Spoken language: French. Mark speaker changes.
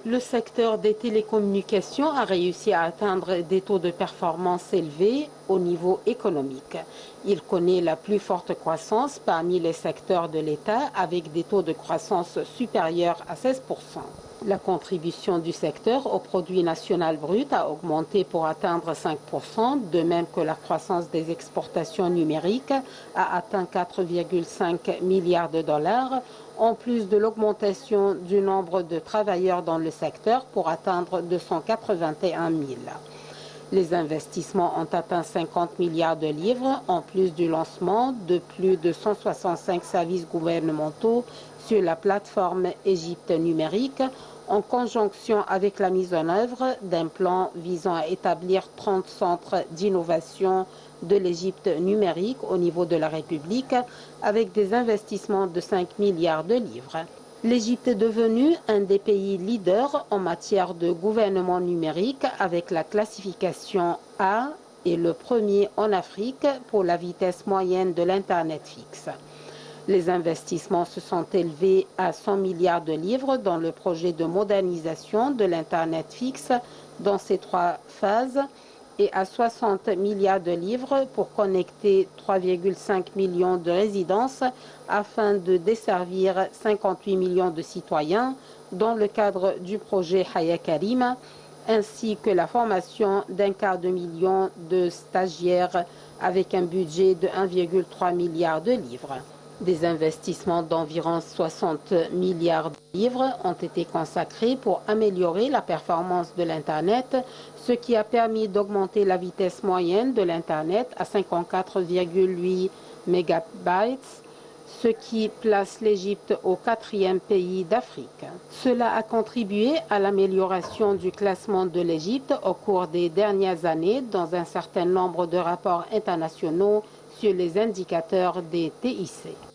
Speaker 1: Le secteur des télécommunications a réussi à atteindre des taux de performance élevés au niveau économique. Il connaît la plus forte croissance parmi les secteurs de l'État avec des taux de croissance supérieurs à 16%. La contribution du secteur au produit national brut a augmenté pour atteindre 5%, de même que la croissance des exportations numériques a atteint 4,5 milliards de dollars, en plus de l'augmentation du nombre de travailleurs dans le secteur pour atteindre 281 000. Les investissements ont atteint 50 milliards de livres, en plus du lancement de plus de 165 services gouvernementaux sur la plateforme Égypte numérique, en conjonction avec la mise en œuvre d'un plan visant à établir 30 centres d'innovation de l'Égypte numérique au niveau de la République, avec des investissements de 5 milliards de livres. L'Égypte est devenue un des pays leaders en matière de gouvernement numérique avec la classification A et le premier en Afrique pour la vitesse moyenne de l'Internet fixe. Les investissements se sont élevés à 100 milliards de livres dans le projet de modernisation de l'Internet fixe dans ses 3 phases et à 60 milliards de livres pour connecter 3,5 millions de résidences afin de desservir 58 millions de citoyens dans le cadre du projet Haya Karima, ainsi que la formation d'1/4 million de stagiaires avec un budget de 1,3 milliard de livres. Des investissements d'environ 60 milliards de livres ont été consacrés pour améliorer la performance de l'Internet, ce qui a permis d'augmenter la vitesse moyenne de l'Internet à 54,8 mégabytes, ce qui place l'Égypte au 4e pays d'Afrique. Cela a contribué à l'amélioration du classement de l'Égypte au cours des dernières années dans un certain nombre de rapports internationaux sur les indicateurs des TIC.